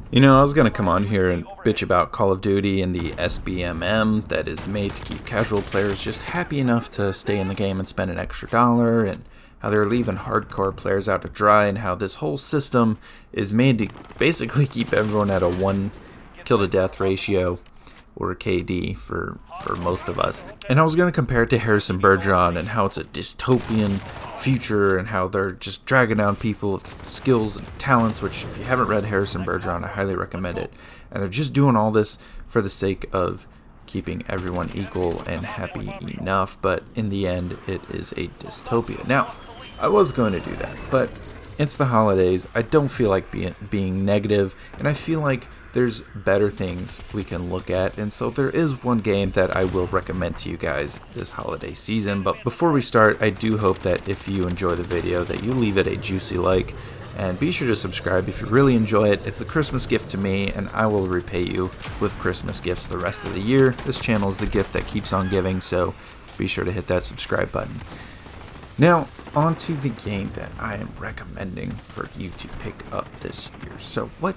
You know, I was gonna come on here and bitch about Call of Duty and the SBMM that is made to keep casual players just happy enough to stay in the game and spend an extra dollar, and how they're leaving hardcore players out to dry, and how this whole system is made to basically keep everyone at a 1 kill to death ratio, or KD for most of us. And I was going to compare it to Harrison Bergeron and how it's a dystopian future and how they're just dragging down people with skills and talents, which if you haven't read Harrison Bergeron, I highly recommend it. And they're just doing all this for the sake of keeping everyone equal and happy enough, but in the end, it is a dystopia. Now, I was going to do that, but it's the holidays. I don't feel like being negative, and I feel like there's better things we can look at, and so there is one game that I will recommend to you guys this holiday season. But before we start, I do hope that if you enjoy the video that you leave it a juicy like, and be sure to subscribe if you really enjoy it. It's a Christmas gift to me, and I will repay you with Christmas gifts the rest of the year. This channel is the gift that keeps on giving, so be sure to hit that subscribe button. Now, on to the game that I am recommending for you to pick up this year. So what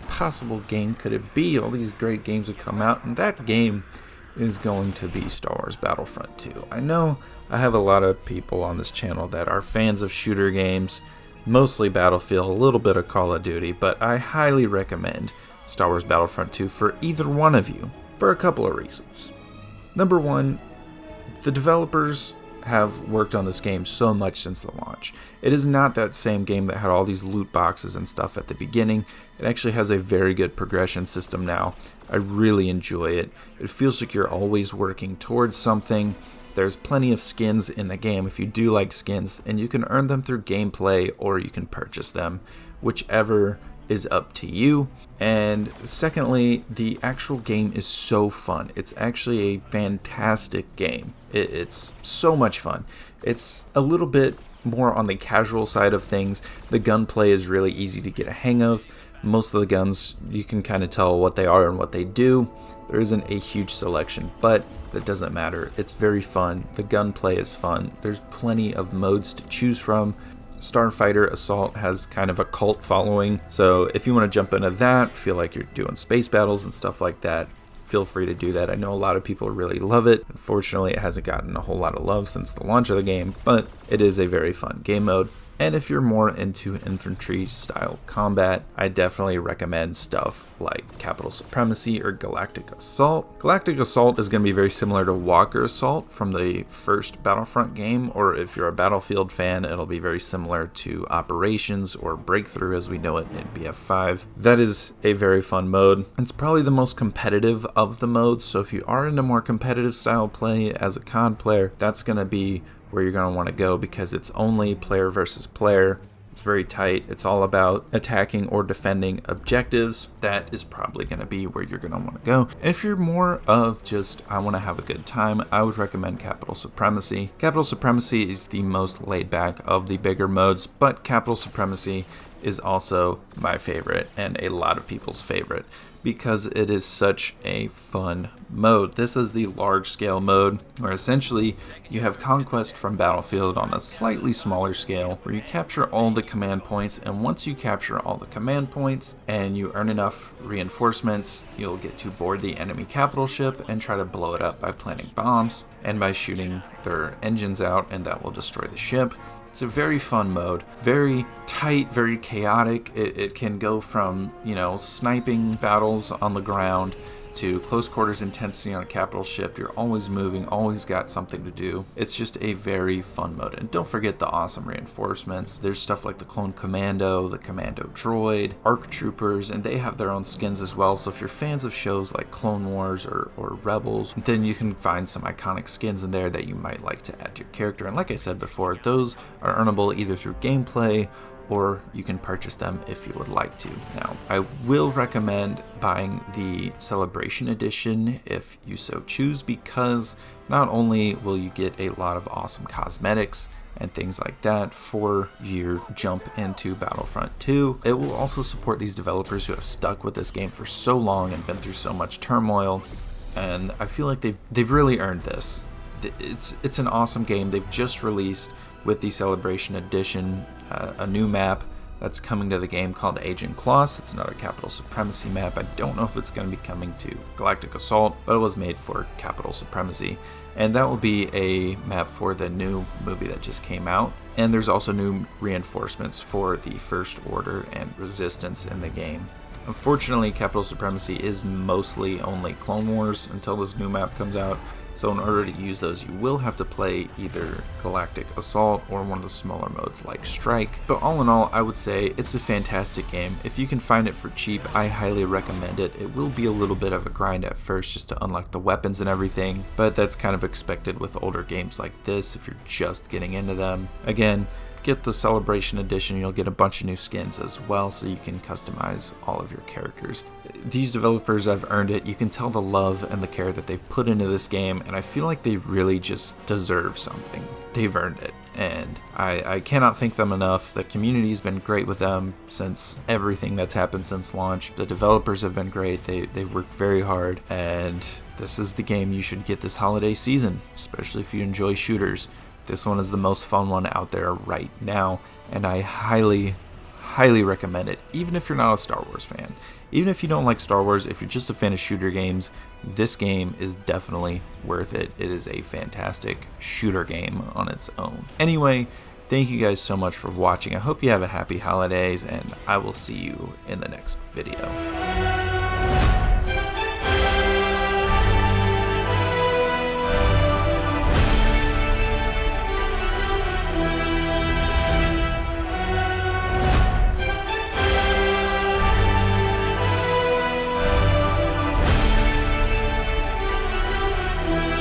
possible game could it be? All these great games have come out, and that game is going to be Star Wars Battlefront 2. I know I have a lot of people on this channel that are fans of shooter games, mostly Battlefield, a little bit of Call of Duty, but I highly recommend Star Wars Battlefront 2 for either one of you for a couple of reasons. Number one, the developers have worked on this game so much since the launch. It is not that same game that had all these loot boxes and stuff at the beginning. It actually has a very good progression system now. I really enjoy it. It feels like you're always working towards something. There's plenty of skins in the game if you do like skins, and you can earn them through gameplay or you can purchase them, whichever is up to you. And secondly, the actual game is so fun. It's actually a fantastic game. It's so much fun. It's a little bit more on the casual side of things. The gunplay is really easy to get a hang of. Most of the guns, you can kind of tell what they are and what they do. There isn't a huge selection, but that doesn't matter. It's very fun. The gunplay is fun. There's plenty of modes to choose from. Starfighter Assault has kind of a cult following, so if you want to jump into that, feel like you're doing space battles and stuff like that, feel free to do that. I know a lot of people really love it. Unfortunately, it hasn't gotten a whole lot of love since the launch of the game, but it is a very fun game mode. And if you're more into infantry style combat, I definitely recommend stuff like Capital Supremacy or Galactic Assault. Galactic Assault is going to be very similar to Walker Assault from the first Battlefront game, or if you're a Battlefield fan, it'll be very similar to Operations or Breakthrough as we know it in BF5. That is a very fun mode. It's probably the most competitive of the modes, so if you are into more competitive style play as a COD player, that's going to be where you're going to want to go because it's only player versus player. It's very tight. It's all about attacking or defending objectives. That is probably going to be where you're going to want to go. And if you're more of just, I want to have a good time, I would recommend Capital Supremacy. Capital Supremacy is the most laid back of the bigger modes, but Capital Supremacy is also my favorite and a lot of people's favorite because it is such a fun mode. This is the large scale mode where essentially you have conquest from Battlefield on a slightly smaller scale where you capture all the command points, and once you capture all the command points and you earn enough reinforcements, you'll get to board the enemy capital ship and try to blow it up by planting bombs and by shooting their engines out, and that will destroy the ship. It's a very fun mode, very tight, very chaotic. It can go from, sniping battles on the ground to close quarters intensity on a capital ship. You're always moving, always got something to do. It's just a very fun mode. And don't forget the awesome reinforcements. There's stuff like the Clone Commando, the Commando Droid, ARC Troopers, and they have their own skins as well. So if you're fans of shows like Clone Wars or Rebels, then you can find some iconic skins in there that you might like to add to your character. And like I said before, those are earnable either through gameplay or you can purchase them if you would like to. Now, I will recommend buying the Celebration Edition if you so choose, because not only will you get a lot of awesome cosmetics and things like that for your jump into Battlefront 2, it will also support these developers who have stuck with this game for so long and been through so much turmoil, and I feel like they've really earned this. It's an awesome game. They've just released with the Celebration Edition a new map that's coming to the game called Agent Kloss. It's another Capital Supremacy map. I don't know if it's going to be coming to Galactic Assault, but it was made for Capital Supremacy. And that will be a map for the new movie that just came out. And there's also new reinforcements for the First Order and Resistance in the game. Unfortunately, Capital Supremacy is mostly only Clone Wars until this new map comes out. So in order to use those, you will have to play either Galactic Assault or one of the smaller modes like Strike. But all in all, I would say it's a fantastic game. If you can find it for cheap, I highly recommend it. It will be a little bit of a grind at first just to unlock the weapons and everything, but that's kind of expected with older games like this if you're just getting into them. Again, get the Celebration Edition, you'll get a bunch of new skins as well, so you can customize all of your characters. These developers have earned it. You can tell the love and the care that they've put into this game, and I feel like they really just deserve something. They've earned it, and I cannot thank them enough. The community's been great with them since everything that's happened since launch. The developers have been great. They've worked very hard, and this is the game you should get this holiday season, especially if you enjoy shooters. This one is the most fun one out there right now, and I highly recommend it, even if you're not a Star Wars fan. Even if you don't like Star Wars, if you're just a fan of shooter games, this game is definitely worth it. It is a fantastic shooter game on its own. Anyway, thank you guys so much for watching. I hope you have a happy holidays, and I will see you in the next video.